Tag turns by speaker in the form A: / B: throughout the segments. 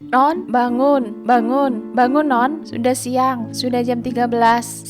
A: Non, bangun, bangun, bangun non, sudah siang, sudah jam 13.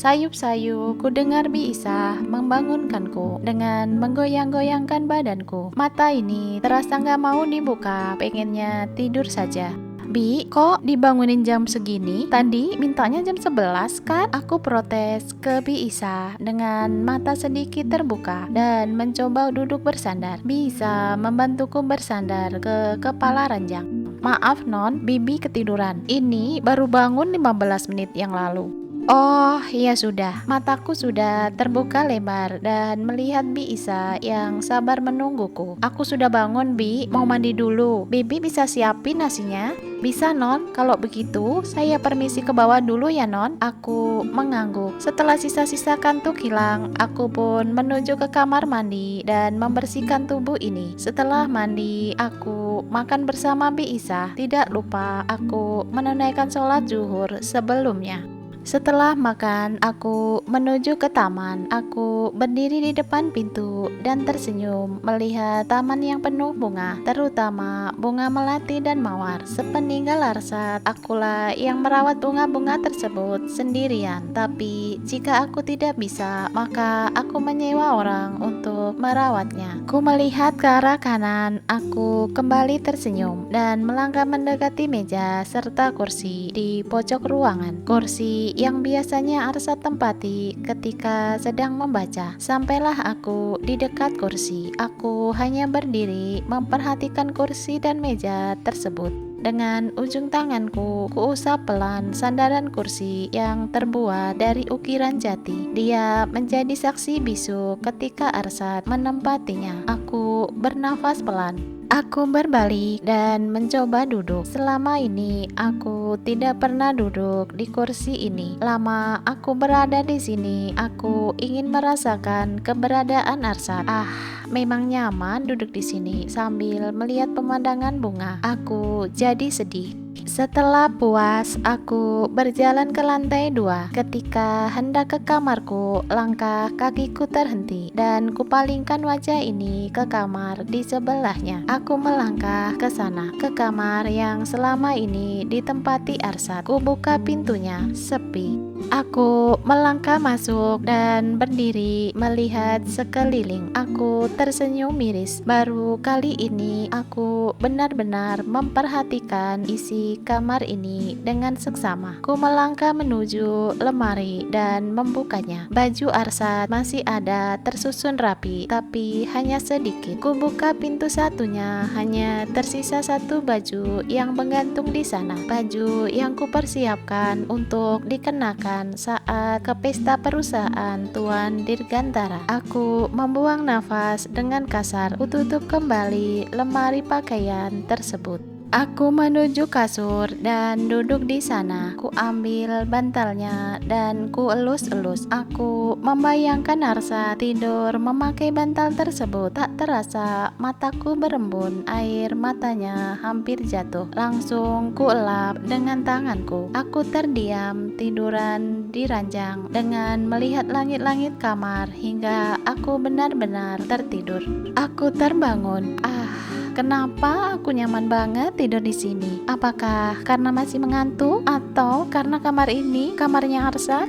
A: Sayup-sayup, ku dengar Bi Isa membangunkanku dengan menggoyang-goyangkan badanku. Mata ini terasa gak mau dibuka, pengennya tidur saja. Bi, kok dibangunin jam segini? Tadi mintanya jam 11 kan? Aku protes ke Bi Isa dengan mata sedikit terbuka dan mencoba duduk bersandar. Bi Isa membantuku bersandar ke kepala ranjang. Maaf non, Bibi ketiduran. Ini baru bangun 15 menit yang lalu. Oh, ya sudah. Mataku sudah terbuka lebar dan melihat Bi Isa yang sabar menungguku. Aku sudah bangun, Bi. Mau mandi dulu. Bibi bisa siapin nasinya? Bisa, non. Kalau begitu, saya permisi ke bawah dulu ya, non. Aku mengangguk. Setelah sisa-sisa kantuk hilang, aku pun menuju ke kamar mandi dan membersihkan tubuh ini. Setelah mandi, aku makan bersama Bi Isa. Tidak lupa, aku menunaikan sholat zuhur sebelumnya. Setelah makan, aku menuju ke taman. Aku berdiri di depan pintu dan tersenyum melihat taman yang penuh bunga, terutama bunga melati dan mawar. Sepeninggal Arsad, akulah yang merawat bunga-bunga tersebut sendirian. Tapi jika aku tidak bisa, maka aku menyewa orang untuk merawatnya. Ku melihat ke arah kanan, aku kembali tersenyum dan melangkah mendekati meja serta kursi di pojok ruangan. Kursi yang biasanya Arsad tempati ketika sedang membaca. Sampailah aku di dekat kursi. Aku hanya berdiri memperhatikan kursi dan meja tersebut. Dengan ujung tanganku, kuusap pelan sandaran kursi yang terbuat dari ukiran jati. Dia menjadi saksi bisu ketika Arsad menempatinya. Aku bernafas pelan. Aku berbalik dan mencoba duduk. Selama ini aku tidak pernah duduk di kursi ini. Lama aku berada di sini, aku ingin merasakan keberadaan Arsad. Memang nyaman duduk di sini sambil melihat pemandangan bunga. Aku jadi sedih. Setelah puas, aku berjalan ke lantai 2. Ketika hendak ke kamarku, langkah kakiku terhenti dan kupalingkan wajah ini ke kamar di sebelahnya. Aku melangkah ke sana, ke kamar yang selama ini ditempati Arsad. Ku buka pintunya, sepi. Aku melangkah masuk dan berdiri melihat sekeliling. Aku tersenyum miris. Baru kali ini aku benar-benar memperhatikan isi kamar ini dengan seksama. Ku melangkah menuju lemari dan membukanya. Baju Arsad masih ada tersusun rapi, tapi hanya sedikit. Ku buka pintu satunya, hanya tersisa satu baju yang menggantung di sana. Baju yang kupersiapkan untuk dikenakan saat ke pesta perusahaan Tuan Dirgantara. Aku membuang nafas dengan kasar. Ku tutup kembali lemari pakaian tersebut. Aku menuju kasur dan duduk di sana. Ku ambil bantalnya dan ku elus-elus. Aku membayangkan Arsad tidur memakai bantal tersebut. Tak terasa mataku berembun, air matanya hampir jatuh. Langsung ku elap dengan tanganku. Aku terdiam tiduran di ranjang dengan melihat langit-langit kamar hingga aku benar-benar tertidur. Aku terbangun. Kenapa aku nyaman banget tidur di sini? Apakah karena masih mengantuk atau karena kamar ini kamarnya Arsad?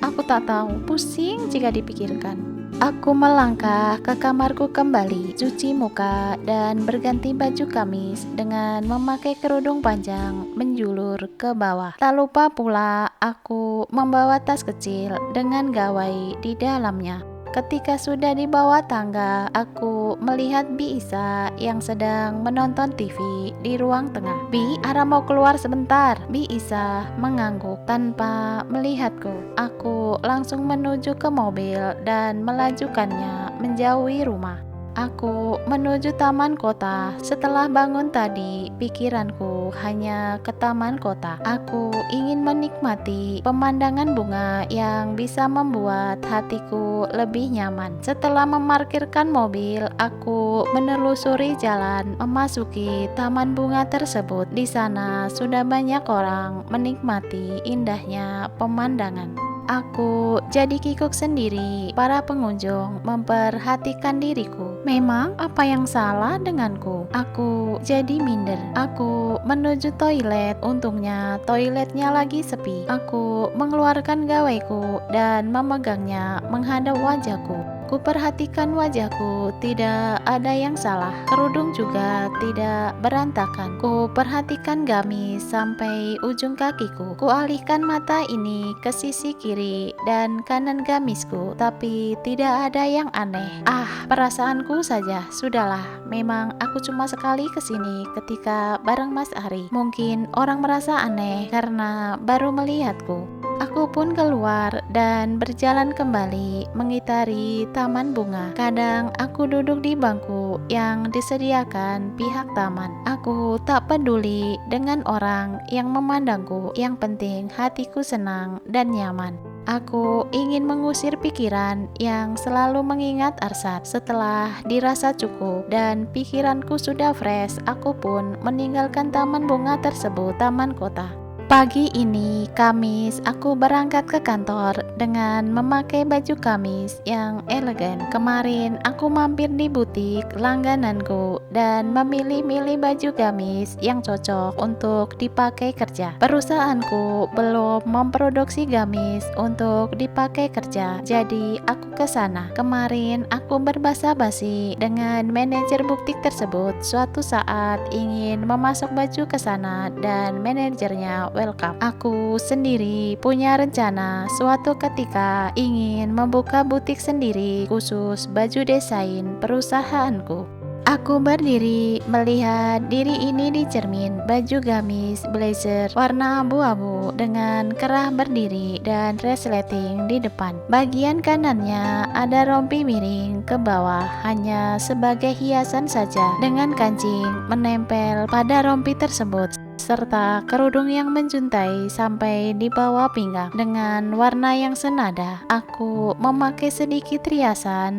A: Aku tak tahu. Pusing jika dipikirkan. Aku melangkah ke kamarku kembali, cuci muka dan berganti baju gamis dengan memakai kerudung panjang menjulur ke bawah. Tak lupa pula aku membawa tas kecil dengan gawai di dalamnya. Ketika sudah di bawah tangga, aku melihat Bi Isa yang sedang menonton TV di ruang tengah. Bi, Ara mau keluar sebentar. Bi Isa mengangguk tanpa melihatku. Aku langsung menuju ke mobil dan melajukannya menjauhi rumah. Aku menuju taman kota. Setelah bangun tadi, pikiranku hanya ke taman kota. Aku ingin menikmati pemandangan bunga yang bisa membuat hatiku lebih nyaman. Setelah memarkirkan mobil, aku menelusuri jalan memasuki taman bunga tersebut. Di sana sudah banyak orang menikmati indahnya pemandangan. Aku jadi kikuk sendiri. Para pengunjung memperhatikan diriku. Memang apa yang salah denganku? Aku jadi minder. Aku menuju toilet. Untungnya toiletnya lagi sepi. Aku mengeluarkan gawaiku dan memegangnya menghadap wajahku. Kuperhatikan wajahku, tidak ada yang salah. Kerudung juga tidak berantakan. Kuperhatikan gamis sampai ujung kakiku. Kualihkan mata ini ke sisi kiri dan kanan gamisku, tapi tidak ada yang aneh. Perasaanku saja. Sudahlah, memang aku cuma sekali kesini ketika bareng Mas Ari. Mungkin orang merasa aneh karena baru melihatku. Aku pun keluar dan berjalan kembali mengitari taman bunga. Kadang aku duduk di bangku yang disediakan pihak taman. Aku tak peduli dengan orang yang memandangku. Yang penting hatiku senang dan nyaman. Aku ingin mengusir pikiran yang selalu mengingat Arsad. Setelah dirasa cukup dan pikiranku sudah fresh, aku pun meninggalkan taman bunga tersebut, taman kota. Pagi ini, Kamis, aku berangkat ke kantor dengan memakai baju Kamis yang elegan. Kemarin, aku mampir di butik langgananku dan memilih-milih baju Kamis yang cocok untuk dipakai kerja. Perusahaanku belum memproduksi gamis untuk dipakai kerja, jadi aku ke sana. Kemarin, aku berbasa-basi dengan manajer butik tersebut. Suatu saat ingin memasok baju ke sana dan manajernya welcome. Aku sendiri punya rencana suatu ketika ingin membuka butik sendiri khusus baju desain perusahaanku. Aku berdiri melihat diri ini di cermin. Baju gamis blazer warna abu-abu dengan kerah berdiri dan resleting di depan. Bagian kanannya ada rompi miring ke bawah hanya sebagai hiasan saja, dengan kancing menempel pada rompi tersebut, serta kerudung yang menjuntai sampai di bawah pinggang dengan warna yang senada. Aku memakai sedikit riasan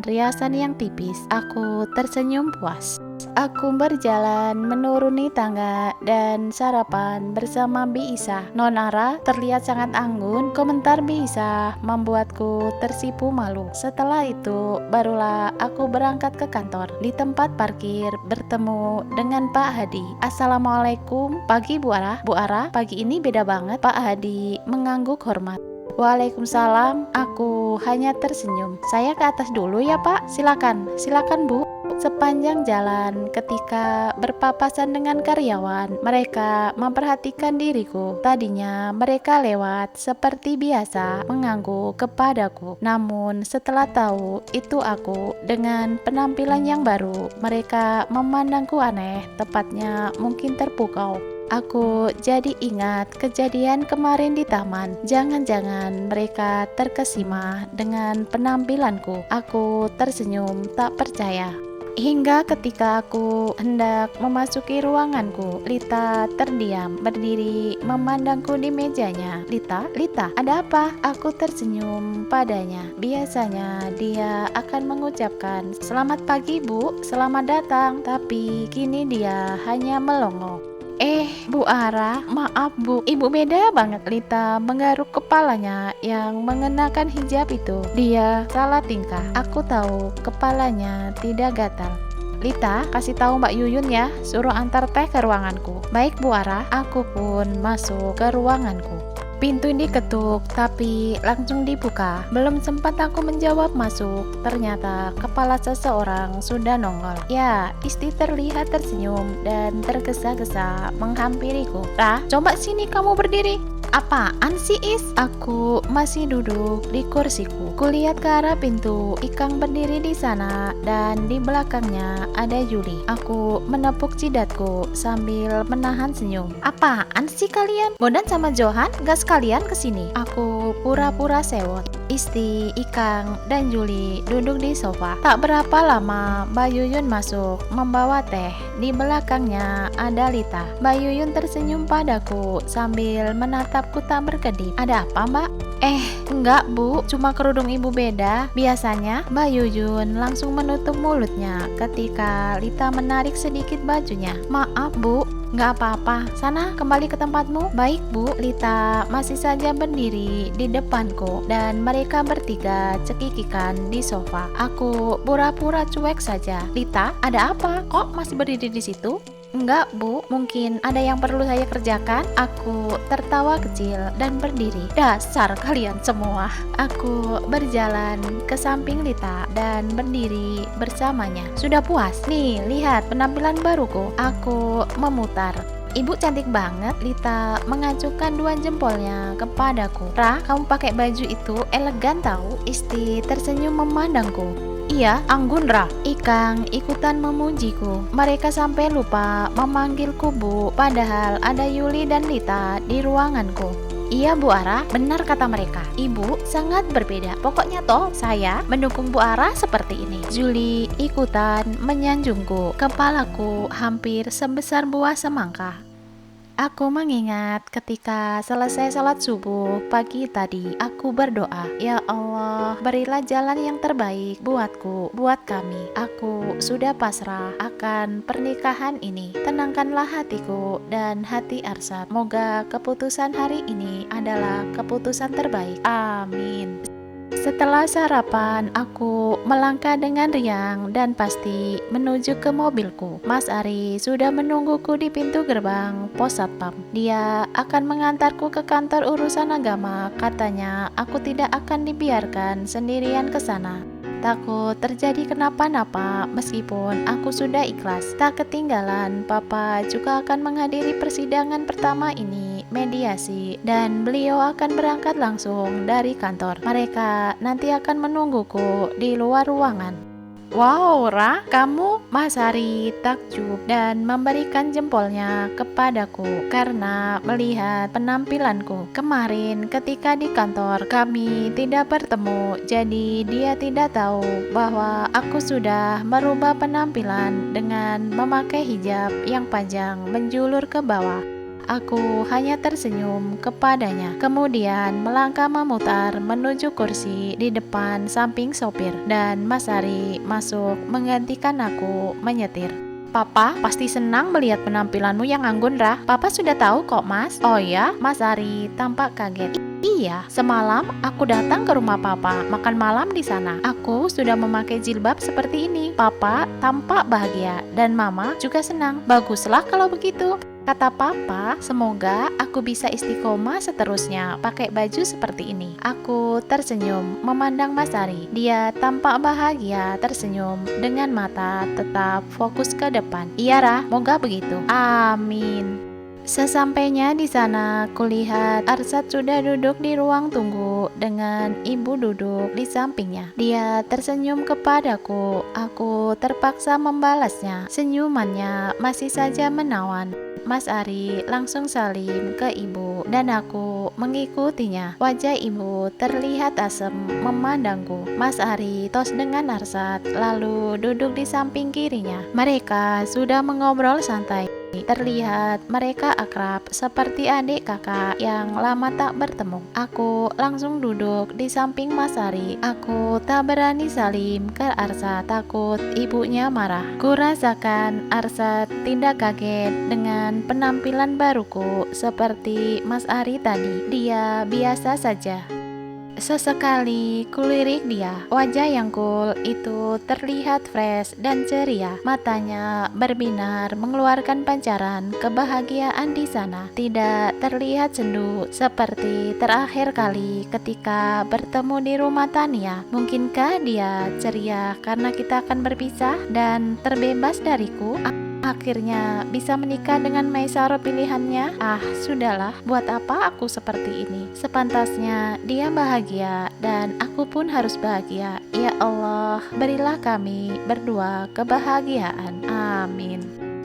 A: yang tipis. Aku tersenyum puas. Aku berjalan menuruni tangga dan sarapan bersama Bi Isa. Nonara terlihat sangat anggun. Komentar Bi Isa membuatku tersipu malu. Setelah itu barulah aku berangkat ke kantor. Di tempat parkir bertemu dengan Pak Hadi. Assalamualaikum. Pagi Bu Ara. Bu Ara, pagi ini beda banget. Pak Hadi mengangguk hormat. Waalaikumsalam. Aku hanya tersenyum. Saya ke atas dulu ya Pak. Silakan Bu. Sepanjang jalan ketika berpapasan dengan karyawan, mereka memperhatikan diriku. Tadinya mereka lewat seperti biasa mengangguk kepadaku. Namun setelah tahu itu aku dengan penampilan yang baru, mereka memandangku aneh, tepatnya mungkin terpukau. Aku jadi ingat kejadian kemarin di taman. Jangan-jangan mereka terkesima dengan penampilanku. Aku tersenyum tak percaya. Hingga ketika aku hendak memasuki ruanganku, Lita terdiam, berdiri memandangku di mejanya. Lita, ada apa? Aku tersenyum padanya. Biasanya dia akan mengucapkan, "Selamat pagi Bu, selamat datang." Tapi kini dia hanya melongo. Bu Ara, maaf Bu, Ibu beda banget." Lita menggaruk kepalanya yang mengenakan hijab itu. Dia salah tingkah. Aku tahu kepalanya tidak gatal. "Lita, kasih tahu Mbak Yuyun ya, suruh antar teh ke ruanganku." "Baik Bu Ara." Aku pun masuk ke ruanganku. Pintu diketuk, tapi langsung dibuka. Belum sempat aku menjawab masuk, ternyata kepala seseorang sudah nongol. Ya, Isti terlihat tersenyum dan tergesa-gesa menghampiriku. "Rah, coba sini kamu berdiri." "Apaan sih Is?" Aku masih duduk di kursiku. Kulihat ke arah pintu. Ikang berdiri di sana dan di belakangnya ada Juli. Aku menepuk jidatku sambil menahan senyum. "Apaan sih kalian? Bondan sama Johan gak sekalian kesini?" Aku pura-pura sewot. Isti, Ikang, dan Juli duduk di sofa. Tak berapa lama Mbak Yuyun masuk membawa teh. Di belakangnya ada Lita. Mbak Yuyun tersenyum padaku sambil menatapku tak berkedip. "Ada apa Mbak?" Enggak Bu, cuma kerudung Ibu beda." Biasanya Mbak Yuyun langsung menutup mulutnya ketika Lita menarik sedikit bajunya. "Maaf Bu." Nggak apa-apa, sana kembali ke tempatmu. Baik Bu, Lita masih saja berdiri di depanku dan mereka bertiga cekikikan di sofa. Aku pura-pura cuek saja. Lita, ada apa? Kok masih berdiri di situ? Enggak Bu, mungkin ada yang perlu saya kerjakan. Aku tertawa kecil dan berdiri. Dasar kalian semua. Aku berjalan ke samping Lita dan berdiri bersamanya. Sudah puas? Nih, lihat penampilan baruku. Aku memutar. Ibu cantik banget. Lita mengacukan dua jempolnya kepadaku. Ra, kamu pakai baju itu elegan tahu. Isti tersenyum memandangku. Iya, Anggun Ra. Ikang ikutan memujiku. Mereka sampai lupa memanggilku Bu, padahal ada Yuli dan Lita di ruanganku. Iya Bu Ara, benar kata mereka. Ibu sangat berbeda. Pokoknya toh saya mendukung Bu Ara seperti ini. Juli ikutan menyanjungku. Kepalaku hampir sebesar buah semangka. Aku mengingat ketika selesai salat subuh pagi tadi, aku berdoa, "Ya Allah, berilah jalan yang terbaik buatku, buat kami. Aku sudah pasrah akan pernikahan ini. Tenangkanlah hatiku dan hati Arsad. Semoga keputusan hari ini adalah keputusan terbaik. Amin." Setelah sarapan, aku melangkah dengan riang dan pasti menuju ke mobilku. Mas Ari sudah menungguku di pintu gerbang pos satpam. Dia akan mengantarku ke kantor urusan agama. Katanya, aku tidak akan dibiarkan sendirian ke sana. Takut terjadi kenapa-napa meskipun aku sudah ikhlas. Tak ketinggalan, Papa juga akan menghadiri persidangan pertama ini, mediasi, dan beliau akan berangkat langsung dari kantor. Mereka nanti akan menungguku di luar ruangan. Wow, Ra, kamu? Mas Hari takjub dan memberikan jempolnya kepadaku karena melihat penampilanku. Kemarin ketika di kantor kami tidak bertemu, jadi dia tidak tahu bahwa aku sudah merubah penampilan dengan memakai hijab yang panjang menjulur ke bawah. Aku hanya tersenyum kepadanya, kemudian melangkah memutar menuju kursi di depan samping sopir, dan Mas Ari masuk menggantikan aku menyetir. Papa pasti senang melihat penampilanmu yang anggun, Rah. Papa sudah tahu kok, Mas. Oh ya, Mas Ari tampak kaget. Iya, semalam aku datang ke rumah Papa, makan malam di sana. Aku sudah memakai jilbab seperti ini. Papa tampak bahagia dan Mama juga senang. Baguslah kalau begitu. Kata Papa, semoga aku bisa istiqomah seterusnya pakai baju seperti ini. Aku tersenyum memandang Mas Ari. Dia tampak bahagia tersenyum dengan mata tetap fokus ke depan. Iya Rah, moga begitu. Amin. Sesampainya di sana, kulihat Arsad sudah duduk di ruang tunggu dengan ibu duduk di sampingnya. Dia tersenyum kepadaku. Aku terpaksa membalasnya. Senyumannya masih saja menawan. Mas Ari langsung salim ke ibu dan aku mengikutinya. Wajah ibu terlihat asem memandangku. Mas Ari tos dengan Arsad lalu duduk di samping kirinya. Mereka sudah mengobrol santai. Terlihat mereka akrab seperti adik kakak yang lama tak bertemu. Aku langsung duduk di samping Mas Ari. Aku tak berani salim ke Arsad, takut ibunya marah. Kurasakan Arsad tidak kaget dengan penampilan baruku seperti Mas Ari tadi. Dia biasa saja. Sesekali kulirik dia. Wajah yang cool itu terlihat fresh dan ceria. Matanya berbinar mengeluarkan pancaran kebahagiaan di sana. Tidak terlihat sendu seperti terakhir kali ketika bertemu di rumah Tania. Mungkinkah dia ceria karena kita akan berpisah dan terbebas dariku? Akhirnya bisa menikah dengan Maisaro pilihannya. Sudahlah, buat apa aku seperti ini? Sepantasnya dia bahagia dan aku pun harus bahagia. Ya Allah, berilah kami berdua kebahagiaan. Amin.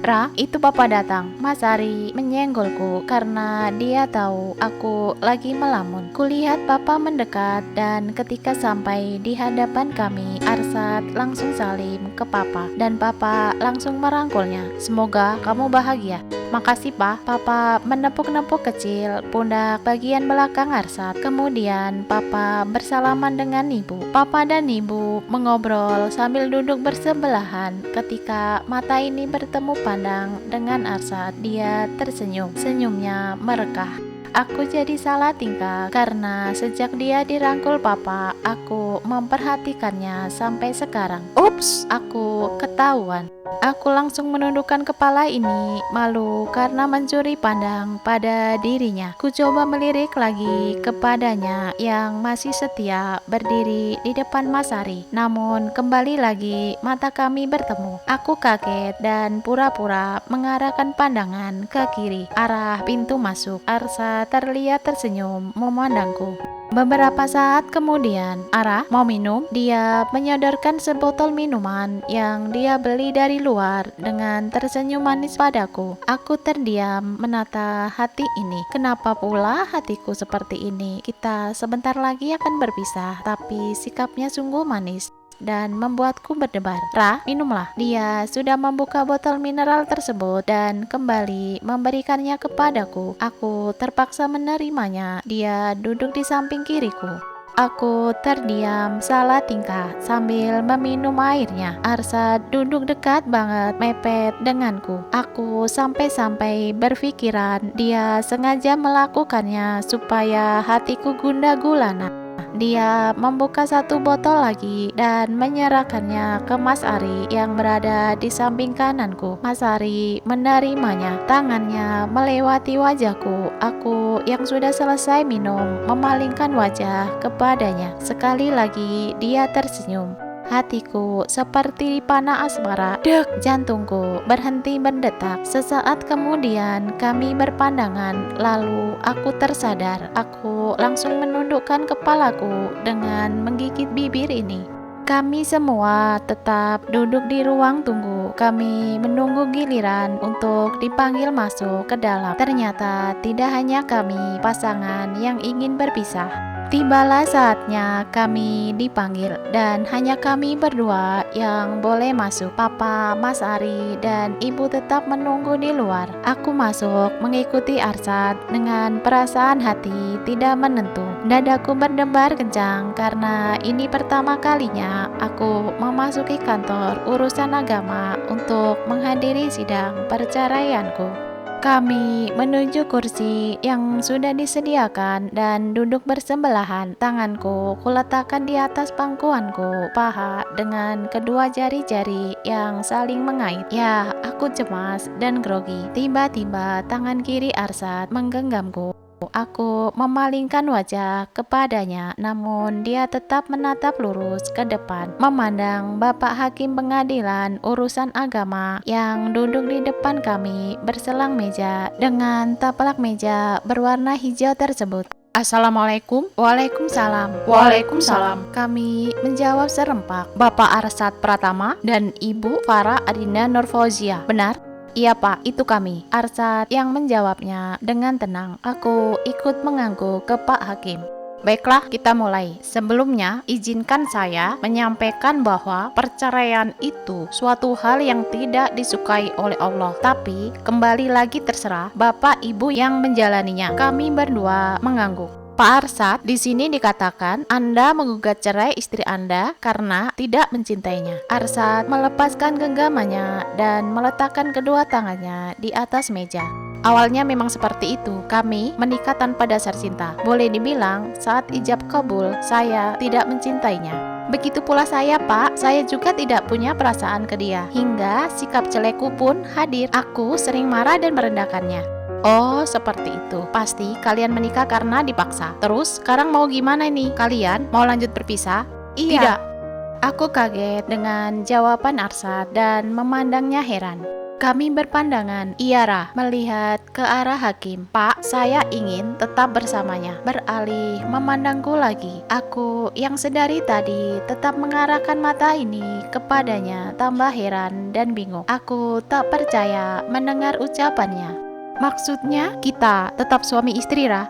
A: Ra, itu Papa datang. Mas Ari menyenggolku karena dia tahu aku lagi melamun. Kulihat Papa mendekat dan ketika sampai di hadapan kami, Arsad langsung salim ke Papa dan Papa langsung merangkulnya. Semoga kamu bahagia. Makasih, Pak. Papa menepuk-nepuk kecil pundak bagian belakang Arsad. Kemudian Papa bersalaman dengan Ibu. Papa dan Ibu mengobrol sambil duduk bersebelahan. Ketika mata ini bertemu pandang dengan Arsad, dia tersenyum. Senyumnya merekah. Aku jadi salah tingkah karena sejak dia dirangkul Papa, aku memperhatikannya sampai sekarang. Ups, aku ketahuan. Aku langsung menundukkan kepala ini, malu karena mencuri pandang pada dirinya. Ku coba melirik lagi kepadanya yang masih setia berdiri di depan Mas Ari. Namun kembali lagi mata kami bertemu. Aku kaget dan pura-pura mengarahkan pandangan ke kiri, arah pintu masuk. Arsa terlihat tersenyum memandangku. Beberapa saat kemudian, Ara mau minum? Dia menyodorkan sebotol minuman yang dia beli dari luar dengan tersenyum manis padaku. Aku terdiam menata hati ini. Kenapa pula hatiku seperti ini? Kita sebentar lagi akan berpisah, tapi sikapnya sungguh manis dan membuatku berdebar. Ra, minumlah. Dia sudah membuka botol mineral tersebut dan kembali memberikannya kepadaku. Aku terpaksa menerimanya. Dia duduk di samping kiriku. Aku terdiam salah tingkah sambil meminum airnya. Arsa duduk dekat banget mepet denganku. Aku sampai-sampai berpikiran dia sengaja melakukannya supaya hatiku gundah gulana. Dia membuka satu botol lagi dan menyerahkannya ke Mas Ari yang berada di samping kananku. Mas Ari menerimanya. Tangannya melewati wajahku. Aku yang sudah selesai minum memalingkan wajah kepadanya. Sekali lagi dia tersenyum. Hatiku seperti panah asmara. Dek, jantungku berhenti berdetak. Sesaat kemudian kami berpandangan. Lalu aku tersadar. Aku langsung menundukkan kepalaku dengan menggigit bibir ini. Kami semua tetap duduk di ruang tunggu. Kami menunggu giliran untuk dipanggil masuk ke dalam. Ternyata tidak hanya kami pasangan yang ingin berpisah. Tibalah saatnya kami dipanggil dan hanya kami berdua yang boleh masuk. Papa, Mas Ari, dan Ibu tetap menunggu di luar. Aku masuk mengikuti Arsad dengan perasaan hati tidak menentu. Dadaku berdebar kencang karena ini pertama kalinya aku memasuki kantor urusan agama untuk menghadiri sidang perceraianku. Kami menuju kursi yang sudah disediakan dan duduk bersebelahan. Tanganku kuletakkan di atas pangkuanku, paha dengan kedua jari-jari yang saling mengait. Ya, aku cemas dan grogi. Tiba-tiba tangan kiri Arsad menggenggamku. Aku memalingkan wajah kepadanya, namun dia tetap menatap lurus ke depan, memandang Bapak Hakim Pengadilan Urusan Agama yang duduk di depan kami berselang meja dengan taplak meja berwarna hijau tersebut. Assalamualaikum. Waalaikumsalam.
B: Waalaikumsalam.
A: Kami menjawab serempak. Bapak Arsad Pratama dan Ibu Farah Adina Nurfauzia. Benar? Iya Pak, itu kami. Arsad yang menjawabnya dengan tenang. Aku ikut mengangguk ke Pak Hakim. Baiklah, kita mulai. Sebelumnya, izinkan saya menyampaikan bahwa perceraian itu suatu hal yang tidak disukai oleh Allah. Tapi, kembali lagi terserah Bapak Ibu yang menjalaninya. Kami berdua mengangguk. Pak Arsad, di sini dikatakan Anda menggugat cerai istri Anda karena tidak mencintainya. Arsad melepaskan genggamannya dan meletakkan kedua tangannya di atas meja. Awalnya memang seperti itu, kami menikah tanpa dasar cinta. Boleh dibilang, saat ijab kabul, saya tidak mencintainya. Begitu pula saya, Pak. Saya juga tidak punya perasaan ke dia. Hingga sikap jelekku pun hadir. Aku sering marah dan merendahkannya. Oh, seperti itu. Pasti kalian menikah karena dipaksa. Terus, sekarang mau gimana nih? Kalian mau lanjut berpisah?
B: Iya.
A: Tidak. Aku kaget dengan jawaban Arsad dan memandangnya heran. Kami berpandangan. Iara melihat ke arah Hakim. Pak, saya ingin tetap bersamanya. Beralih memandangku lagi. Aku yang sedari tadi tetap mengarahkan mata ini kepadanya, tambah heran dan bingung. Aku tak percaya mendengar ucapannya. Maksudnya kita tetap suami istri, Ra?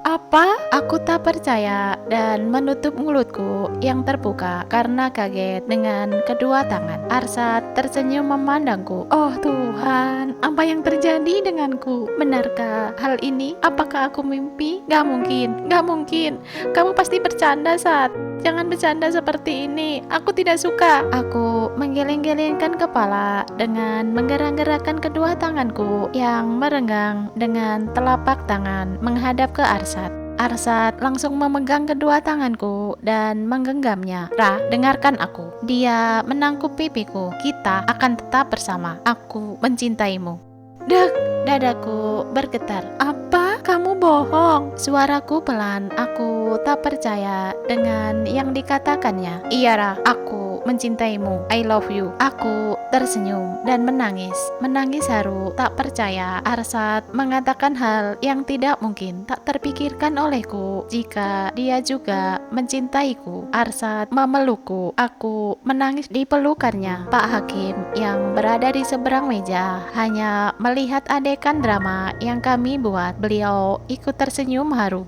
A: Apa? Aku tak percaya dan menutup mulutku yang terbuka karena kaget dengan kedua tangan. Arsad tersenyum memandangku. Oh Tuhan, apa yang terjadi denganku? Benarkah hal ini? Apakah aku mimpi? Gak mungkin, gak mungkin. Kamu pasti bercanda, Sat. Jangan bercanda seperti ini. Aku tidak suka. Aku menggeleng-gelengkan kepala dengan menggerak-gerakkan kedua tanganku yang merenggang dengan telapak tangan menghadap ke Arsad. Arsad langsung memegang kedua tanganku dan menggenggamnya. Ra, dengarkan aku. Dia menangkup pipiku. Kita akan tetap bersama. Aku mencintaimu. Dek, dadaku bergetar. Apa? Kamu bohong. Suaraku pelan. Aku tak percaya dengan yang dikatakannya. Iya, Ra, aku mencintaimu. I love you. Aku tersenyum dan menangis. Menangis haru, tak percaya. Arsad mengatakan hal yang tidak mungkin, tak terpikirkan olehku jika dia juga mencintaiku. Arsad memelukku. Aku menangis di pelukannya. Pak Hakim yang berada di seberang meja hanya melihat adegan drama yang kami buat. Beliau ikut tersenyum haru.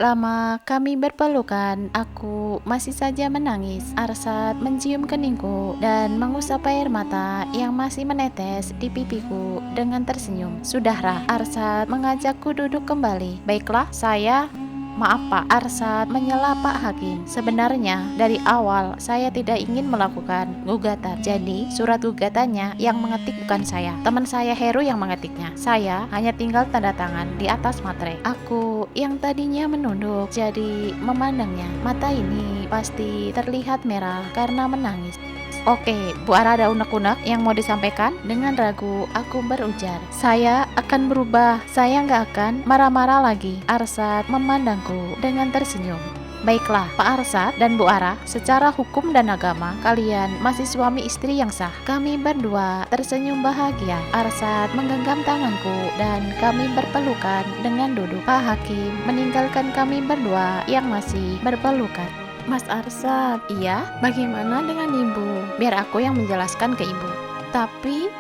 A: Lama kami berpelukan, aku masih saja menangis. Arsad mencium keningku dan mengusap air mata yang masih menetes di pipiku dengan tersenyum. Sudah, Ra. Arsad mengajakku duduk kembali. Baiklah, saya... Maaf Pak, Arsad menyela Pak Hakim. Sebenarnya dari awal saya tidak ingin melakukan gugatan. Jadi surat gugatannya yang mengetik bukan saya. Teman saya Heru yang mengetiknya. Saya hanya tinggal tanda tangan di atas materai. Aku yang tadinya menunduk jadi memandangnya. Mata ini pasti terlihat merah karena menangis. Oke, Bu Ara ada unek-unek yang mau disampaikan? Dengan ragu, aku berujar. Saya akan berubah, saya nggak akan marah-marah lagi. Arsad memandangku dengan tersenyum. Baiklah, Pak Arsad dan Bu Ara, secara hukum dan agama, kalian masih suami istri yang sah. Kami berdua tersenyum bahagia. Arsad menggenggam tanganku dan kami berpelukan dengan duduk. Pak Hakim meninggalkan kami berdua yang masih berpelukan. Mas Arsad, iya, bagaimana dengan ibu? Biar aku yang menjelaskan ke ibu. Tapi,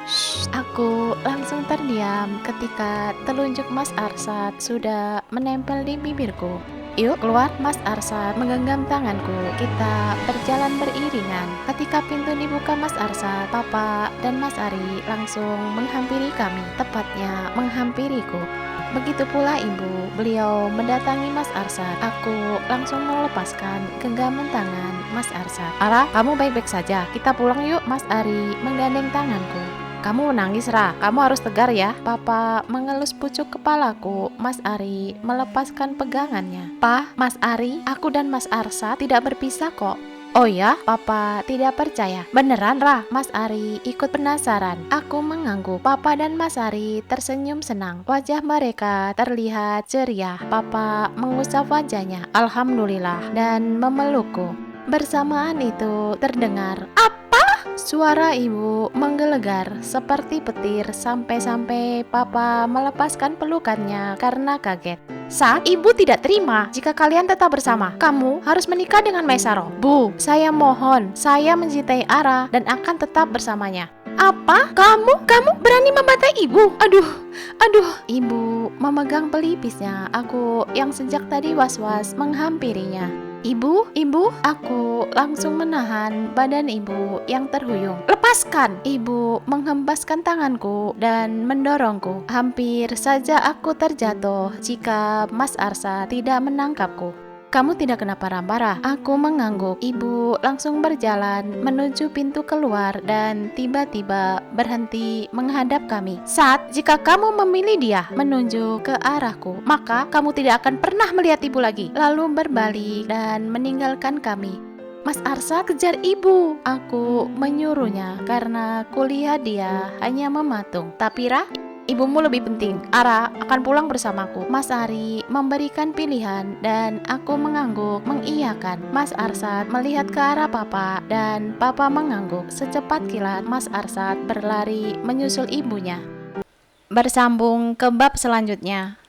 A: aku langsung terdiam ketika telunjuk Mas Arsad sudah menempel di bibirku. Yuk keluar, Mas Arsad menggenggam tanganku. Kita berjalan beriringan. Ketika pintu dibuka Mas Arsad, Papa dan Mas Ari langsung menghampiri kami, tepatnya menghampiriku. Begitu pula ibu, beliau mendatangi Mas Arsad. Aku langsung melepaskan genggaman tangan Mas Arsad. Ara, kamu baik-baik saja. Kita pulang yuk. Mas Ari menggandeng tanganku. Kamu menangis, Ra. Kamu harus tegar ya. Papa mengelus pucuk kepalaku. Mas Ari melepaskan pegangannya. Pa, Mas Ari, aku dan Mas Arsad tidak berpisah kok. Oh ya, Papa tidak percaya. Beneran, Ra? Mas Ari ikut penasaran. Aku mengangguk. Papa dan Mas Ari tersenyum senang. Wajah mereka terlihat ceria. Papa mengusap wajahnya, alhamdulillah, dan memelukku. Bersamaan itu terdengar, apa? Suara ibu menggelegar seperti petir sampai-sampai Papa melepaskan pelukannya karena kaget. Saat ibu tidak terima jika kalian tetap bersama. Kamu harus menikah dengan Maisaro. Bu, saya mohon. Saya mencintai Ara dan akan tetap bersamanya. Apa? Kamu berani membantai ibu? Aduh. Ibu memegang pelipisnya. Aku yang sejak tadi was-was menghampirinya. Ibu, aku langsung menahan badan ibu yang terhuyung. Lepaskan! Ibu menghembaskan tanganku dan mendorongku. Hampir saja aku terjatuh jika Mas Arsad tidak menangkapku. Kamu tidak kenapa-napa. Aku mengangguk. Ibu langsung berjalan menuju pintu keluar dan tiba-tiba berhenti menghadap kami. Saat jika kamu memilih dia menunjuk ke arahku, maka kamu tidak akan pernah melihat ibu lagi. Lalu berbalik dan meninggalkan kami. Mas Arsad kejar ibu. Aku menyuruhnya karena kulihat dia hanya mematung. Tapi Ra, ibumu lebih penting. Ara akan pulang bersamaku. Mas Ari memberikan pilihan dan aku mengangguk mengiyakan. Mas Arsad melihat ke arah Papa dan Papa mengangguk. Secepat kilat Mas Arsad berlari menyusul ibunya. Bersambung ke bab selanjutnya.